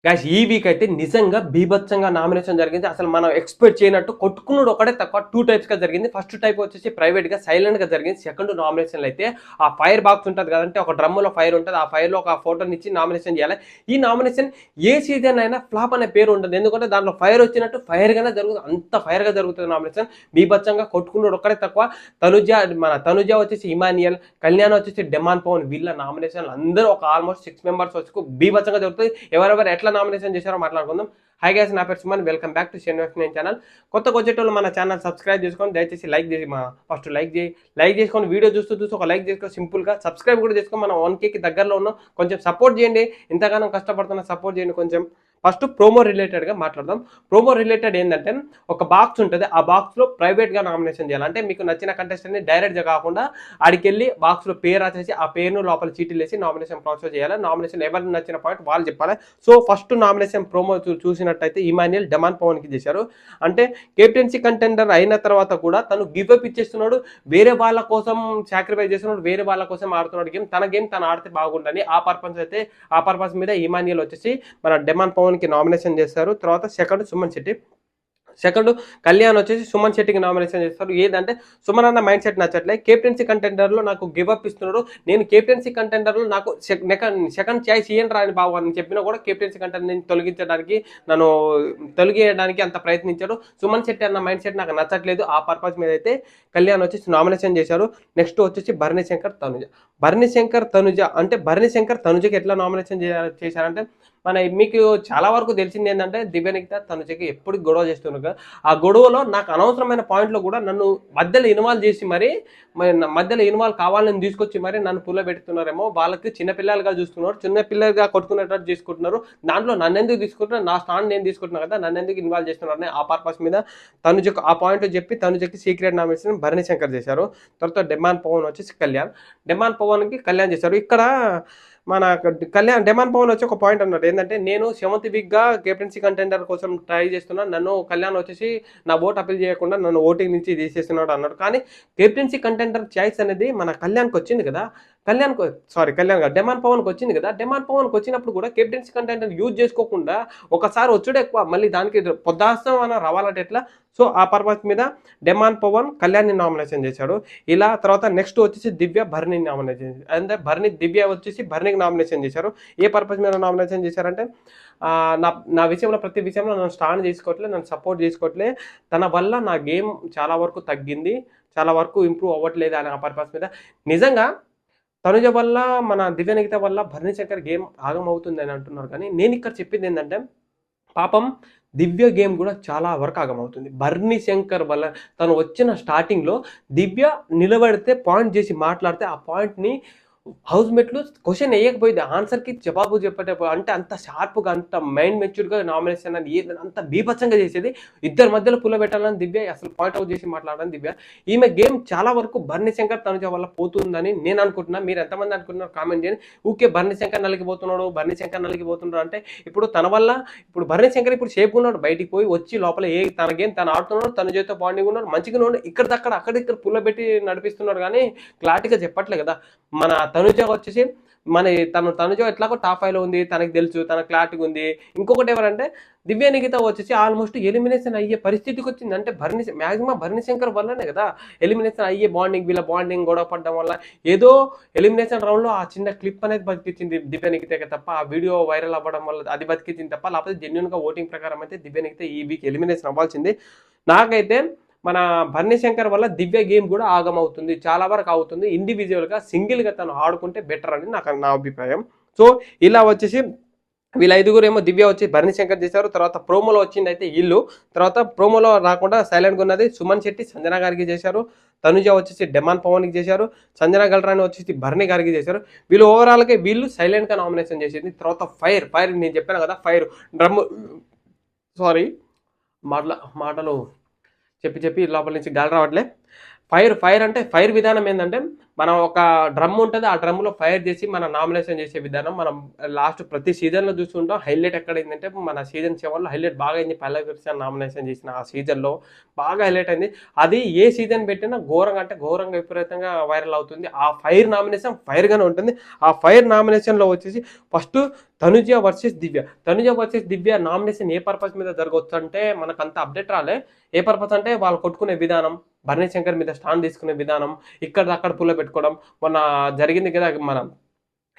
Guys ఈ week అయితే నిజంగా బీభత్సంగా నామినేషన్ జరిగింది. అసలు మనం ఎక్స్‌పెక్ట్ చేయనట్టు కొట్టుకునుడు ఒకటే తక్కువ 2 టైప్స్‌గా జరిగింది. ఫస్ట్ టైప్ వచ్చేసి ప్రైవేట్‌గా సైలెంట్‌గా జరిగింది. సెకండ్ నామినేషన్‌లో అయితే ఆ ఫైర్ బాక్స్ ఉంటది కదంటే ఒక డ్రమ్‌లో ఫైర్ ఉంటది. ఆ ఫైర్‌లో ఒక ఫోటోనిచ్చి నామినేషన్ చేయాలి. ఈ నామినేషన్ ఏ సీజన్ అయినా ఫ్లాప్ అనే పేరు ఉండదు. ఎందుకంటే దాంట్లో ఫైర్ వచ్చినట్టు ఫైర్‌గానే జరుగుతుంది. అంత ఫైర్‌గా జరుగుతుంది నామినేషన్. బీభత్సంగా కొట్టుకునుడు ఒక్కటే తక్కువ. తనుజ వచ్చేసి ఇమానియల్, కళ్యాణ్ వచ్చేసి డెమాన్ పవన్ వీళ్ళ నామినేషన్‌లు అందరూ ఒక ఆల్మోస్ట్ 6 మెంబర్స్ వచ్చి బీభత్సంగా జరుగుతుంది. ఎవరెవరు ఎట్లా నామినేషన్ చేశారో మాట్లాడుకుందాం. హై గైస్, నా పేరు సుమన్. వెల్కమ్ బ్యాక్ టు షెన్వెక్స్ ఛానల్. కొత్తగా వచ్చేటోళ్ళు మన ఛానల్ సబ్స్క్రైబ్ చేసుకొని దయచేసి లైక్ చేసి ఫస్ట్ లైక్ చేసుకొని వీడియో చూస్తూ ఒక లైక్ చేసుకొని సింపుల్గా సబ్స్క్రైబ్ కూడా చేసుకొని మనం 1Kకి దగ్గరలో ఉన్నాం. కొంచెం సపోర్ట్ చేయండి. ఇంతగానో కష్టపడుతున్న సపోర్ట్ చేయండి కొంచెం. ఫస్ట్ ప్రోమో రిలేటెడ్గా మాట్లాడదాం. ప్రోమో రిలేటెడ్ ఏంటంటే ఒక బాక్స్ ఉంటుంది. ఆ బాక్స్లో ప్రైవేట్గా నామినేషన్ చేయాలి. అంటే మీకు నచ్చిన కంటెస్టెంట్ని డైరెక్ట్గా కాకుండా ఆడికెళ్ళి బాక్స్లో పేరు రాసేసి ఆ పేరును లోపల చీటీలు వేసి నామినేషన్ ప్రాసెస్ చేయాలి. నామినేషన్ ఎవరికి నచ్చిన పాయింట్ వాళ్ళు చెప్పాలి. సో ఫస్ట్ నామినేషన్ ప్రోమో చూసినట్టయితే ఇమాన్యుయల్ డెమాన్ పవన్కి చేశారు. అంటే కెప్టెన్సీ కంటెండర్ అయిన తర్వాత కూడా తను గివ్ అప్ ఇచ్చేస్తున్నాడు. వేరే వాళ్ళ కోసం సాక్రిఫైస్ చేస్తున్నాడు. వేరే వాళ్ళ కోసం ఆడుతున్నాడు గేమ్. తన గేమ్ తను ఆడితే బాగుండని ఆ పర్పస్ మీద ఇమాన్యుయల్ వచ్చేసి మన డెమాన్ పవన్ కి నామినేషన్ చేస్తారు. తర్వాత సెకండ్ సుమన్ శెట్టి, సెకండ్ కళ్యాణ్ వచ్చేసి సుమన్ శెట్టికి నామినేషన్ చేస్తారు. ఏదంటే సుమన్ అన్న మైండ్ సెట్ నచ్చట్లే. కెప్టెన్సీ కంటెండర్లో నాకు గివ్ అప్ ఇస్తున్నాడు. నేను కెప్టెన్సీ కంటెండర్లో నాకు సెకండ్ ఛాయిస్ ఇయ్యండి రాని బాబు అని చెప్పినా కూడా కెప్టెన్సీ కంటెండర్ నన్ను తొలగించడానికి అంత ప్రయత్నించాడు. సుమన్ శెట్టి అన్న మైండ్ సెట్ నాకు నచ్చట్లేదు. ఆ పర్పస్ మీద అయితే కళ్యాణ్ వచ్చేసి నామినేషన్ చేశారు. నెక్స్ట్ వచ్చేసి భరణి శంకర్ తనుజ అంటే భరణి శంకర్ తనుజకి ఎట్లా నామినేషన్ చేశారంటే మీకు చాలా వరకు తెలిసింది ఏంటంటే దివ్యనికిత తనుజకి ఎప్పుడు గొడవ చేస్తున్నారు. ఆ గొడవలో నాకు అనవసరమైన పాయింట్లో కూడా నన్ను మధ్యలో ఇన్వాల్వ్ చేసి మరి మధ్యలో ఇన్వాల్వ్ కావాలని తీసుకొచ్చి మరి నన్ను పుల్లబెడుతున్నారేమో. వాళ్ళకి చిన్నపిల్లలుగా చూస్తున్నారు, చిన్నపిల్లలుగా కొట్టుకునేటట్టు తీసుకుంటున్నారు. దాంట్లో నన్ను ఎందుకు తీసుకుంటున్నారు, నా స్థానం నేను తీసుకుంటున్నాను కదా, నన్ను ఎందుకు ఇన్వాల్వ్ చేస్తున్నారని ఆ పర్పస్ మీద తనుజకు ఆ పాయింట్ చెప్పి తనుజకి సీక్రెట్ నామినేషన్ భరణి శంకర్ చేశారు. తర్వాత డెమాన్ పవన్ వచ్చేసి డెమాన్ పవన్కి కళ్యాణ్ చేశారు. ఇక్కడ మన డెమాన్ పవన్ వచ్చి ఒక పాయింట్ అన్నాడు ఏంటంటే, నేను 7th వీక్గా కెప్టెన్సీ కంటెండర్ కోసం ట్రై చేస్తున్నా, నన్ను కళ్యాణ్ వచ్చేసి నా ఓట్ అపీల్ చేయకుండా నన్ను ఓటింగ్ నుంచి తీసేస్తున్నాడు అన్నాడు. కానీ కెప్టెన్సీ కంటెండర్ చాయిస్ అనేది మన కళ్యాణ్కి వచ్చింది కదా, డెమాన్ పవన్కి వచ్చింది కదా. డెమాన్ పవన్కి వచ్చినప్పుడు కూడా కెప్టెన్సీ కంటెండర్ యూజ్ చేసుకోకుండా ఒకసారి వచ్చుడు ఎక్కువ, మళ్ళీ దానికి పొద్దాస్తం అని రావాలంటే ఎట్లా. సో ఆ పర్పస్ మీద డెమాన్ పవన్ కళ్యాణ్ని నామినేషన్ చేశాడు. ఇలా తర్వాత నెక్స్ట్ వచ్చేసి దివ్య భరణి నామినేషన్, అంటే దివ్య వచ్చేసి భరణికి నామినేషన్ చేశారు. ఏ పర్పస్ మీద నామినేషన్ చేశారంటే, నా విషయంలో ప్రతి విషయంలో నన్ను స్టాండ్ చేసుకోవట్లేదు, నన్ను సపోర్ట్ చేసుకోవట్లేదు, తన వల్ల నా గేమ్ చాలా వరకు తగ్గింది, చాలా వరకు ఇంప్రూవ్ అవ్వట్లేదు అని ఆ పర్పస్ మీద. నిజంగా తనుజ వల్ల మన దివ్యనికిత వల్ల భరణి శంకర్ గేమ్ ఆగమవుతుంది అని అంటున్నారు. కానీ నేను ఇక్కడ చెప్పింది ఏంటంటే, పాపం దివ్య గేమ్ కూడా చాలా వరకు ఆగమవుతుంది. భరణి శంకర్ వల్ల తను వచ్చిన స్టార్టింగ్లో దివ్య నిలబడితే పాయింట్ చేసి మాట్లాడితే ఆ పాయింట్ని హౌస్ మేట్లు క్వశ్చన్ వేయకపోయింది, ఆన్సర్కి జవాబు చెప్పేటప్పుడు. అంటే అంత షార్ప్గా, అంత మైండ్ మెచ్యూర్గా నామినేషన్ అని అంత బీభత్సంగా చేసేది. ఇద్దరి మధ్యలో పుల్ల పెట్టాలని దివ్య అసలు పాయింట్ అవుట్ చేసి మాట్లాడాలని దివ్య. ఈమె గేమ్ చాలా వరకు భరణి శంకర్ తనుజ వల్ల పోతుందని నేను అనుకుంటున్నా. మీరు ఎంతమంది అనుకుంటున్నారు కామెంట్ చేయండి. ఊకే భరణి శంకర్ నలిగిపోతున్నాడు అంటే ఇప్పుడు తన వల్ల ఇప్పుడు భరణి శంకర్ ఇప్పుడు షేప్ ఉన్నాడు, బయటికి పోయి వచ్చి లోపల తన గేమ్ తను ఆడుతున్నాడు, తన చేతితో బాండింగ్ ఉన్నాడు, మంచిగా ఉన్నాడు. అక్కడిక్కడ పుల్ల పెట్టి నడిపిస్తున్నాడు కానీ క్లారిటీగా చెప్పట్లే కదా. మన తనుజ వచ్చేసి తనుజ ఎట్లాగో టాప్ 5లో ఉంది, తనకి తెలుసు, తన క్లారిటీగా ఉంది. ఇంకొకటి ఎవరంటే దివ్య నిఖిత వచ్చేసి ఆల్మోస్ట్ ఎలిమినేషన్ అయ్యే పరిస్థితికి వచ్చింది. అంటే మ్యాక్సిమం భరణి శంకర్ వల్లనే కదా ఎలిమినేషన్ అయ్యే, వీళ్ళ బాండింగ్ గొడవ పడడం వల్ల ఏదో ఎలిమినేషన్ రౌండ్లో ఆ చిన్న క్లిప్ అనేది బతికించింది దివ్య నిఖితకి తప్ప, ఆ వీడియో వైరల్ అవ్వడం వల్ల అది బతికించింది తప్ప, లేకపోతే జెన్యున్గా ఓటింగ్ ప్రకారం అయితే దివ్య నిఖిత ఈ వీక్ ఎలిమినేషన్ అవ్వాల్సింది. నాకైతే మన భరణి శంకర్ వల్ల దివ్య గేమ్ కూడా ఆగమవుతుంది, చాలా వరకు అవుతుంది. ఇండివిజువల్గా సింగిల్గా తను ఆడుకుంటే బెటర్ అని నా అభిప్రాయం. సో ఇలా వచ్చేసి వీళ్ళ 5గురు ఏమో దివ్య వచ్చి భరణి శంకర్ చేశారు. తర్వాత ప్రోమోలో వచ్చింది అయితే ఇల్లు. తర్వాత ప్రోమోలో రాకుండా సైలెంట్గా ఉన్నది సుమన్ శెట్టి సంజన గారికి చేశారు. తనుజ వచ్చేసి డెమాన్ పవన్కి చేశారు. సంజన గల్రాని వచ్చేసి భరణి గారికి చేశారు. వీళ్ళు సైలెంట్గా నామినేషన్ చేసింది. తర్వాత ఫైర్ నేను చెప్పాను కదా, ఫైర్ డ్రమ్ సారీ మాటలు చెప్పి లోపల నుంచి గాలి రావట్లే. ఫైర్ అంటే ఫైర్ విధానం ఏంటంటే మనం ఒక డ్రమ్ ఉంటుంది, ఆ డ్రమ్లో ఫైర్ చేసి మన నామినేషన్ చేసే విధానం మనం లాస్ట్ ప్రతి సీజన్లో చూస్తుంటాం. హైలైట్ ఎక్కడ అయిందంటే మన సీజన్ 7లో హైలైట్ బాగా అయింది. పల్లవి ప్రశాంత్ నామినేషన్ చేసిన ఆ సీజన్లో బాగా హైలైట్ అయింది. అది ఏ సీజన్ పెట్టినా ఘోరంగా అంటే ఘోరంగా విపరీతంగా వైరల్ అవుతుంది. ఆ ఫైర్ నామినేషన్ ఫైర్గానే ఉంటుంది. ఆ ఫైర్ నామినేషన్లో వచ్చేసి ఫస్ట్ తనుజ వర్సెస్ దివ్య. తనుజ వర్సెస్ దివ్య నామినేషన్ ఏ పర్పస్ మీద జరగవచ్చు అంటే మనకు అంత అప్డేట్ రాలే. ఏ పర్పస్ అంటే వాళ్ళు కొట్టుకునే విధానం, భరణి శంకర్ మీద స్టాండ్ తీసుకునే విధానం, ఇక్కడ అక్కడ పుల్ల పెట్టుకోవడం. మొన్న జరిగింది కదా మన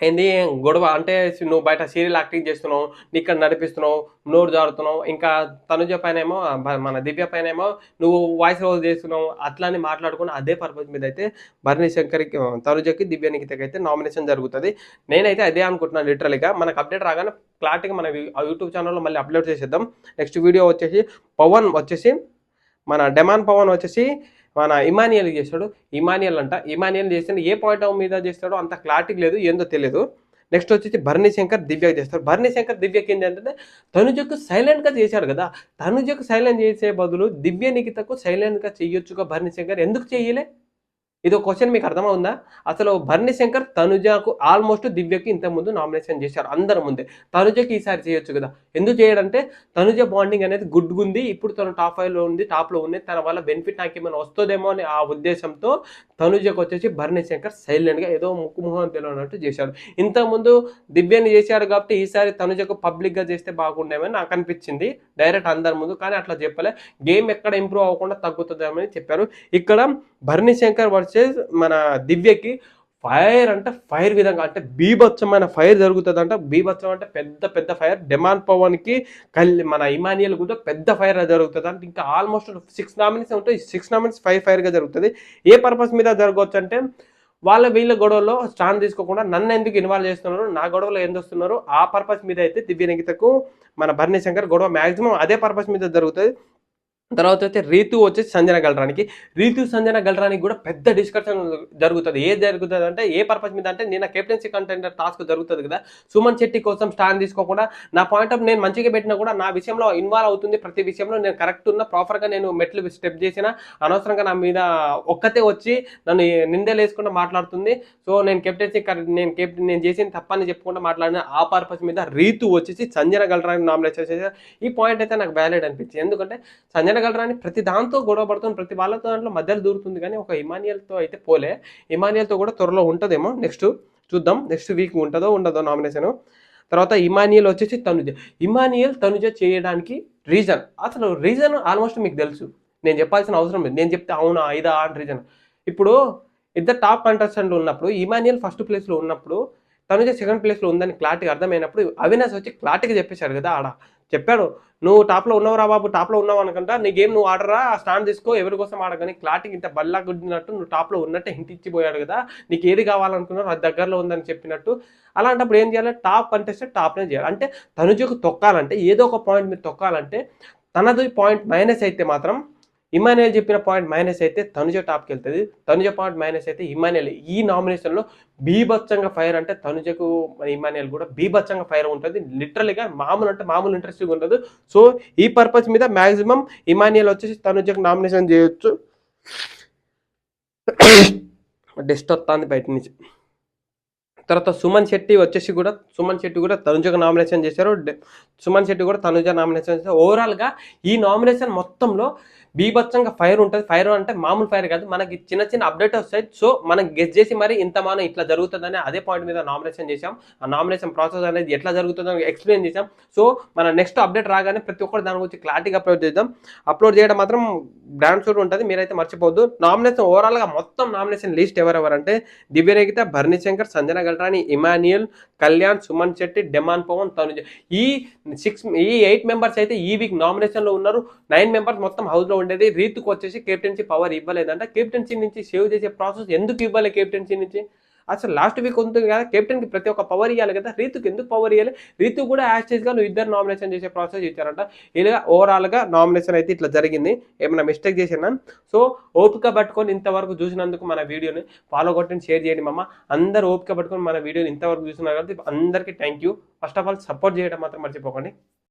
ఏంది గొడవ అంటే నువ్వు బయట సీరియల్ యాక్టింగ్ చేస్తున్నావు, ఇక్కడ నడిపిస్తున్నావు, నోరు జారుతున్నావు, ఇంకా తనుజ పైన ఏమో మన దివ్య పైన ఏమో నువ్వు వాయిస్ ఓవర్ చేస్తున్నావు, అట్లా అని మాట్లాడుకుని అదే పర్పస్ మీద అయితే భరణి శంకర్కి, తనుజకి, దివ్య నిఖితకి అయితే నామినేషన్ జరుగుతుంది. నేనైతే అదే అనుకుంటున్నాను. లిటరల్గా మనకు అప్డేట్ రాగానే క్లారిటీగా మన యూట్యూబ్ ఛానల్లో మళ్ళీ అప్లోడ్ చేసేద్దాం. నెక్స్ట్ వీడియో వచ్చేసి పవన్ వచ్చేసి మన డెమాన్ పవన్ వచ్చేసి మన ఇమానియల్ చేస్తాడు. ఇమానియల్ చేస్తే ఏ పాయింట్ మీద చేస్తాడో అంత క్లారిటీ లేదు, ఏందో తెలియదు. నెక్స్ట్ వచ్చేసి భరణి శంకర్ దివ్యకి చేస్తాడు. భరణి శంకర్ దివ్యకి ఏంటంటే తనుజకు సైలెంట్గా చేశాడు కదా, తనుజకు సైలెంట్ చేసే బదులు దివ్య నిఖితకు సైలెంట్గా చెయ్యొచ్చుగా భరణి శంకర్, ఎందుకు చెయ్యలే? ఇది ఒక క్వశ్చన్ మీకు అర్థమవుందా? అసలు భరణి శంకర్ తనుజకు ఆల్మోస్ట్ దివ్యకి ఇంతకుముందు నామినేషన్ చేశారు అందరి ముందే. తనుజకి ఈసారి చేయొచ్చు కదా, ఎందుకు చేయడంటే తనుజ బాండింగ్ అనేది గుడ్గా ఉంది, ఇప్పుడు తను టాప్ 5లో ఉంది, టాప్లో ఉంది, తన వల్ల బెనిఫిట్ నాకు ఏమైనా వస్తుందేమో అని ఆ ఉద్దేశంతో తనుజకు వచ్చేసి భరణి శంకర్ సైలెంట్గా ఏదో ముక్కుముఖం తెలియనట్టు చేశాడు. ఇంతకుముందు దివ్యని చేశాడు కాబట్టి ఈసారి తనుజకు పబ్లిక్గా చేస్తే బాగుండేమని నాకు అనిపించింది డైరెక్ట్ అందరి ముందు. కానీ అట్లా చెప్పలే, గేమ్ ఎక్కడ ఇంప్రూవ్ అవ్వకుండా తగ్గుతుందేమని చెప్పారు. ఇక్కడ భరణి శంకర్ వర్సెస్ మన దివ్యకి ఫైర్ అంటే ఫైర్ విధంగా అంటే బీభత్సమైన ఫైర్ జరుగుతుంది అంట. బీభత్సం అంటే పెద్ద పెద్ద ఫైర్. డెమాన్ పవన్కి మన ఇమానియల్ కూడా పెద్ద ఫైర్ జరుగుతుంది అంటే ఇంకా ఆల్మోస్ట్ 6 నామినేషన్ ఉంటాయి. 6 నామినేషన్ ఫైర్గా జరుగుతుంది. ఏ పర్పస్ మీద జరగవచ్చు అంటే వీళ్ళ గొడవలో స్టాండ్ తీసుకోకుండా నన్ను ఎందుకు ఇన్వాల్వ్ చేస్తున్నారు, నా గొడవలో ఎందుకు వస్తున్నారు, ఆ పర్పస్ మీద అయితే దివ్య నిఖితకు మన భరణి శంకర్ గొడవ మ్యాక్సిమం అదే పర్పస్ మీద జరుగుతుంది. తర్వాత అయితే రీతు వచ్చేసి సంజన గల్రానికి కూడా పెద్ద డిస్కషన్ జరుగుతుంది. ఏది జరుగుతుంది అంటే ఏ పర్పస్ మీద అంటే నిన్న కెప్టెన్సీ కంటెండర్ టాస్క్ జరుగుతుంది కదా, సుమన్ శెట్టి కోసం స్టాండ్ తీసుకోకుండా నా పాయింట్ ఆఫ్ నేను మంచిగా పెట్టినా కూడా నా విషయంలో ఇన్వాల్వ్ అవుతుంది, ప్రతి విషయంలో నేను కరెక్ట్ ఉన్నా, ప్రాపర్గా నేను మెట్లు స్టెప్ చేసిన, అనవసరంగా నా మీద ఒక్కతే వచ్చి నన్ను నిందలేసుకుంటూ మాట్లాడుతుంది. సో నేను నేను చేసిన తప్పని చెప్పుకుంటూ మాట్లాడిన ఆ పర్పస్ మీద రీతు వచ్చేసి సంజన గల్రాని నామినేషన్ చేశారు. ఈ పాయింట్ అయితే నాకు వ్యాలిడ్ అనిపించింది. ఎందుకంటే సంజన గల్రాని ప్రతి దాంతో గొడవ పడుతుంది, ప్రతి వాళ్ళతో దాంట్లో మధ్యలో దూరుతుంది, కానీ ఒక ఇమానియల్తో అయితే పోలే. ఇమానియల్తో కూడా త్వరలో ఉంటుందేమో, నెక్స్ట్ చూద్దాం, నెక్స్ట్ వీక్ ఉంటుందో ఉండదో నామినేషన్. తర్వాత ఇమానియల్ వచ్చేసి తనుజ చేయడానికి అసలు రీజన్ ఆల్మోస్ట్ మీకు తెలుసు, నేను చెప్పాల్సిన అవసరం లేదు, నేను చెప్తే అవునా ఇదా అని రీజన్. ఇప్పుడు ఇద్దరు టాప్ కంటెస్టెంట్లు ఉన్నప్పుడు ఇమానియల్ ఫస్ట్ ప్లేస్లో ఉన్నప్పుడు తనుజ సెకండ్ ప్లేస్లో ఉందని క్లారిటీగా అర్థమైనప్పుడు అవినాష్ వచ్చి క్లారిటీగా చెప్పేశాడు కదా, ఆడ చెప్పాడు నువ్వు టాప్లో ఉన్నావురా బాబు, టాప్లో ఉన్నావు అనుకుంటా, నీ గేమ్ నువ్వు ఆడరా, స్టాండ్ తీసుకో, ఎవరి కోసం ఆడగాని క్లారిటీగా ఇంత బల్లా గుద్దినట్టు నువ్వు టాప్లో ఉన్నట్టే హింట్ ఇచ్చిపోయాడు కదా, నీకు ఏది కావాలనుకున్నావు అది దగ్గరలో ఉందని చెప్పినట్టు. అలాంటప్పుడు ఏం చేయాలి, టాప్ కంటెస్టెంట్ టాప్నే చేయాలి. అంటే తనుజకు తొక్కాలంటే ఏదో ఒక పాయింట్ మీరు తొక్కాలంటే తనది పాయింట్ మైనస్ అయితే మాత్రం ఇమానియల్ చెప్పిన పాయింట్ మైనస్ అయితే తనుజ టాప్కి వెళ్తుంది, తనుజ పాయింట్ మైనస్ అయితే ఇమానియల్. ఈ నామినేషన్లో బీభత్సంగా ఫైర్ అంటే తనుజకు ఇమానియల్ కూడా బీభత్సంగా ఫైర్ ఉంటుంది. లిటరల్గా మామూలు అంటే మామూలు ఇంట్రెస్టింగ్ ఉండదు. సో ఈ పర్పస్ మీద మ్యాక్సిమం ఇమానియల్ వచ్చేసి తనుజకు నామినేషన్ చేయొచ్చు. డెస్ట్ వస్తుంది బయట నుంచి. తర్వాత సుమన్ శెట్టి కూడా తనుజకు నామినేషన్ చేశారు. సుమన్ శెట్టి కూడా తనుజ నామినేషన్ చేశారు. ఓవరాల్గా ఈ నామినేషన్ మొత్తంలో బీభత్సంగా ఫైర్ ఉంటుంది. ఫైర్ అంటే మామూలు ఫైర్ కాదు, మనకి చిన్న చిన్న అప్డేట్ వస్తాయి. సో మనం గెస్ చేసి మరి ఇంతమానం ఇట్లా జరుగుతుందని అదే పాయింట్ మీద నామినేషన్ చేశాం. ఆ నామినేషన్ ప్రాసెస్ అనేది ఎట్లా జరుగుతుందని ఎక్స్ప్లెయిన్ చేశాం. సో మన నెక్స్ట్ అప్డేట్ రాగానే ప్రతి ఒక్కరు దాని గురించి క్లారిటీగా అప్లోడ్ చేయడం మాత్రం బ్రాండ్ షూట్ ఉంటుంది, మీరైతే మర్చిపోవద్దు. నామినేషన్ ఓవరాల్గా మొత్తం నామినేషన్ లిస్ట్ ఎవరెవరంటే దివ్య నిఖిత, భరణి శంకర్, సంజన గల్రాని, ఇమానియల్, కళ్యాణ్, సుమన్ శెట్టి, డెమాన్ పవన్, తనుజ. ఈ 8 మెంబర్స్ అయితే ఈ వీక్ నామినేషన్లో ఉన్నారు. 9 మెంబర్స్ మొత్తం హౌస్లో ఉండేది. రీతుకు వచ్చేసి కెప్టెన్సీ పవర్ ఇవ్వలేదంట. కెప్టెన్సీ నుంచి సేవ్ చేసే ప్రాసెస్ ఎందుకు ఇవ్వాలి, కెప్టెన్సీ నుంచి అసలు లాస్ట్ వీక్ ఉంటుంది కదా, కెప్టెన్కి ప్రతి ఒక్క పవర్ ఇవ్వాలి కదా, రీతుకి ఎందుకు పవర్ ఇవ్వాలి? రీతు కూడా యాక్చువల్గా నువ్వు ఇద్దరు నామినేషన్ చేసే ప్రాసెస్ ఇచ్చారంట. ఇలా ఓవరాల్గా నామినేషన్ అయితే ఇట్లా జరిగింది. ఏమైనా మిస్టేక్ చేసినా సో ఓపిక పట్టుకొని ఇంతవరకు చూసినందుకు మన వీడియోని ఫాలో కొట్టండి, షేర్ చేయండి మామ. అందరు ఓపిక పట్టుకొని మన వీడియోని ఇంతవరకు చూసినారు కాబట్టి అందరికీ thank you. First of all support చేయడం మాత్రం మర్చిపోకండి.